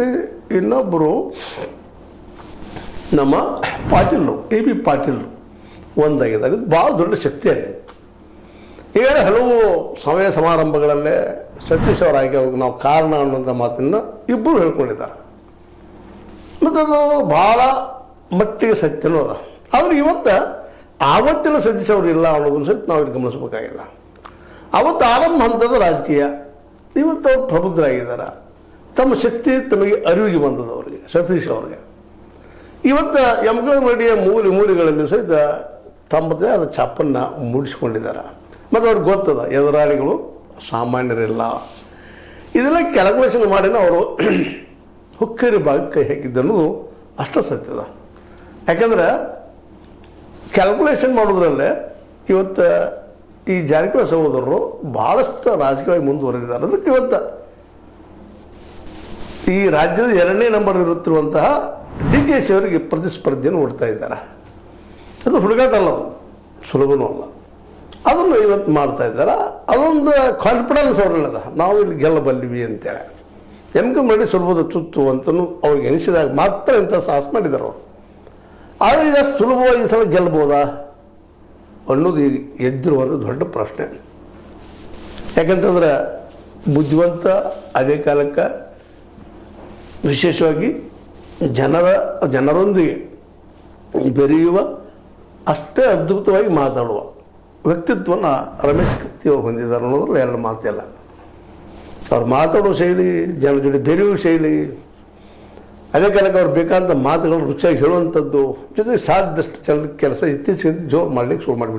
ಜೊತೆ ಇನ್ನೊಬ್ಬರು ನಮ್ಮ ಪಾಟೀಲರು AB ಪಾಟೀಲರು ಒಂದಾಗಿದ್ದಾರೆ. ಇದು ಭಾಳ ದೊಡ್ಡ ಶಕ್ತಿಯಲ್ಲಿ ಈಗ ಹಲವು ಸಮಯ ಸಮಾರಂಭಗಳಲ್ಲೇ ಸತೀಶ್ ಅವರಾಗಿ ಅವ್ರಿಗೆ ನಾವು ಕಾರಣ ಅನ್ನುವಂಥ ಮಾತನ್ನು ಇಬ್ಬರು ಹೇಳ್ಕೊಂಡಿದ್ದಾರೆ. ಮತ್ತು ಅದು ಭಾಳ ಮಟ್ಟಿಗೆ ಸತ್ಯನೂ ಅದ. ಆದರೆ ಇವತ್ತು ಆವತ್ತಿನ ಸತೀಶ್ ಅವರು ಇಲ್ಲ ಅನ್ನೋದನ್ನು ಸಹಿತ ನಾವು ಇಲ್ಲಿ ಗಮನಿಸಬೇಕಾಗಿದೆ. ಅವತ್ತು ಆರಂಭ ಹಂತದ ರಾಜಕೀಯ, ಇವತ್ತು ಅವ್ರು ಪ್ರಬುದ್ಧರಾಗಿದ್ದಾರೆ. ತಮ್ಮ ಶಕ್ತಿ ತಮಗೆ ಅರಿವಿಗೆ ಬಂದದ್ದು ಅವರಿಗೆ, ಸತೀಶ್ ಅವ್ರಿಗೆ. ಇವತ್ತು ಯಮಕನಮರಡಿಯ ಮೂಲೆಗಳಲ್ಲಿ ಸಹಿತ ತಮ್ಮದೇ ಆದ ಛಾಪನ್ನು ಮೂಡಿಸಿಕೊಂಡಿದ್ದಾರೆ. ಮತ್ತು ಅವ್ರಿಗೆ ಗೊತ್ತದ ಎದುರಾಳಿಗಳು ಸಾಮಾನ್ಯರಿಲ್ಲ. ಇದೆಲ್ಲ ಕ್ಯಾಲ್ಕುಲೇಷನ್ ಮಾಡಿನ ಅವರು ಹುಕ್ಕೇರಿ ಭಾಗಕ್ಕೆ ಕೈ ಹಾಕಿದ್ದನ್ನೋದು ಅಷ್ಟು ಸತ್ಯದ. ಯಾಕಂದ್ರೆ ಕ್ಯಾಲ್ಕುಲೇಷನ್ ಮಾಡೋದ್ರಲ್ಲೇ ಇವತ್ತು ಈ ಜಾರಕಿಹೊಳಿ ಸಹೋದರರು ಭಾಳಷ್ಟು ರಾಜಕೀಯವಾಗಿ ಮುಂದುವರೆದಿದ್ದಾರೆ. ಅದಕ್ಕೆ ಇವತ್ತು ಈ ರಾಜ್ಯದ 2ನೇ ನಂಬರ್ ಇರುತ್ತಿರುವಂತಹ DKC ಅವರಿಗೆ ಪ್ರತಿಸ್ಪರ್ಧೆಯನ್ನು ಹೊಡ್ತಾ ಇದ್ದಾರೆ. ಅದು ಹುಡುಗಾಟ ಅಲ್ಲ, ಸುಲಭನೂ ಅಲ್ಲ. ಅದನ್ನು ಇವತ್ತು ಮಾಡ್ತಾ ಇದ್ದಾರೆ. ಅದೊಂದು ಕಾನ್ಫಿಡೆನ್ಸ್ ಅವರಲ್ಲದ, ನಾವು ಇಲ್ಲಿ ಗೆಲ್ಲಬಲ್ಲಿವಿ ಅಂತೇಳಿ. ಯಮಕನಮರಡಿ ಸುಲಭದ ತುತ್ತು ಅಂತಲೂ ಅವ್ರಿಗೆ ಎನಿಸಿದಾಗ ಮಾತ್ರ ಇಂಥ ಸಾಹಸ ಮಾಡಿದ್ದಾರೆ ಅವರು. ಆದರೆ ಇದಷ್ಟು ಸುಲಭವಾಗಿ ಸಲ ಗೆಲ್ಬೋದಾ ಅನ್ನೋದು ಈಗ ಎದ್ದಿರುವಂಥ ದೊಡ್ಡ ಪ್ರಶ್ನೆ. ಯಾಕಂತಂದ್ರೆ ಬುದ್ಧಿವಂತ, ಅದೇ ಕಾಲಕ್ಕೆ ವಿಶೇಷವಾಗಿ ಜನರೊಂದಿಗೆ ಬೆರೆಯುವ, ಅಷ್ಟೇ ಅದ್ಭುತವಾಗಿ ಮಾತಾಡುವ ವ್ಯಕ್ತಿತ್ವನ ರಮೇಶ್ ಕತ್ತಿ ಅವರು ಹೊಂದಿದ್ದಾರೆ ಅನ್ನೋದ್ರಲ್ಲಿ ಎರಡು ಮಾತಿಲ್ಲ. ಅವ್ರು ಮಾತಾಡೋ ಶೈಲಿ, ಜನ ಜೊತೆ ಬೆರೆಯುವ ಶೈಲಿ, ಅದೇ ಕಾಲಕ್ಕೆ ಅವ್ರು ಬೇಕಾದಂಥ ಮಾತುಗಳನ್ನು ರುಚಿಯಾಗಿ ಹೇಳುವಂಥದ್ದು, ಜೊತೆಗೆ ಸಾಧ್ಯದಷ್ಟು ಕೆಲಸ ಇತ್ತೀಚೆಗೆ ಜೋರು ಮಾಡಲಿಕ್ಕೆ ಶುರು ಮಾಡಿಬಿಟ್ಟಿದ್ದಾರೆ.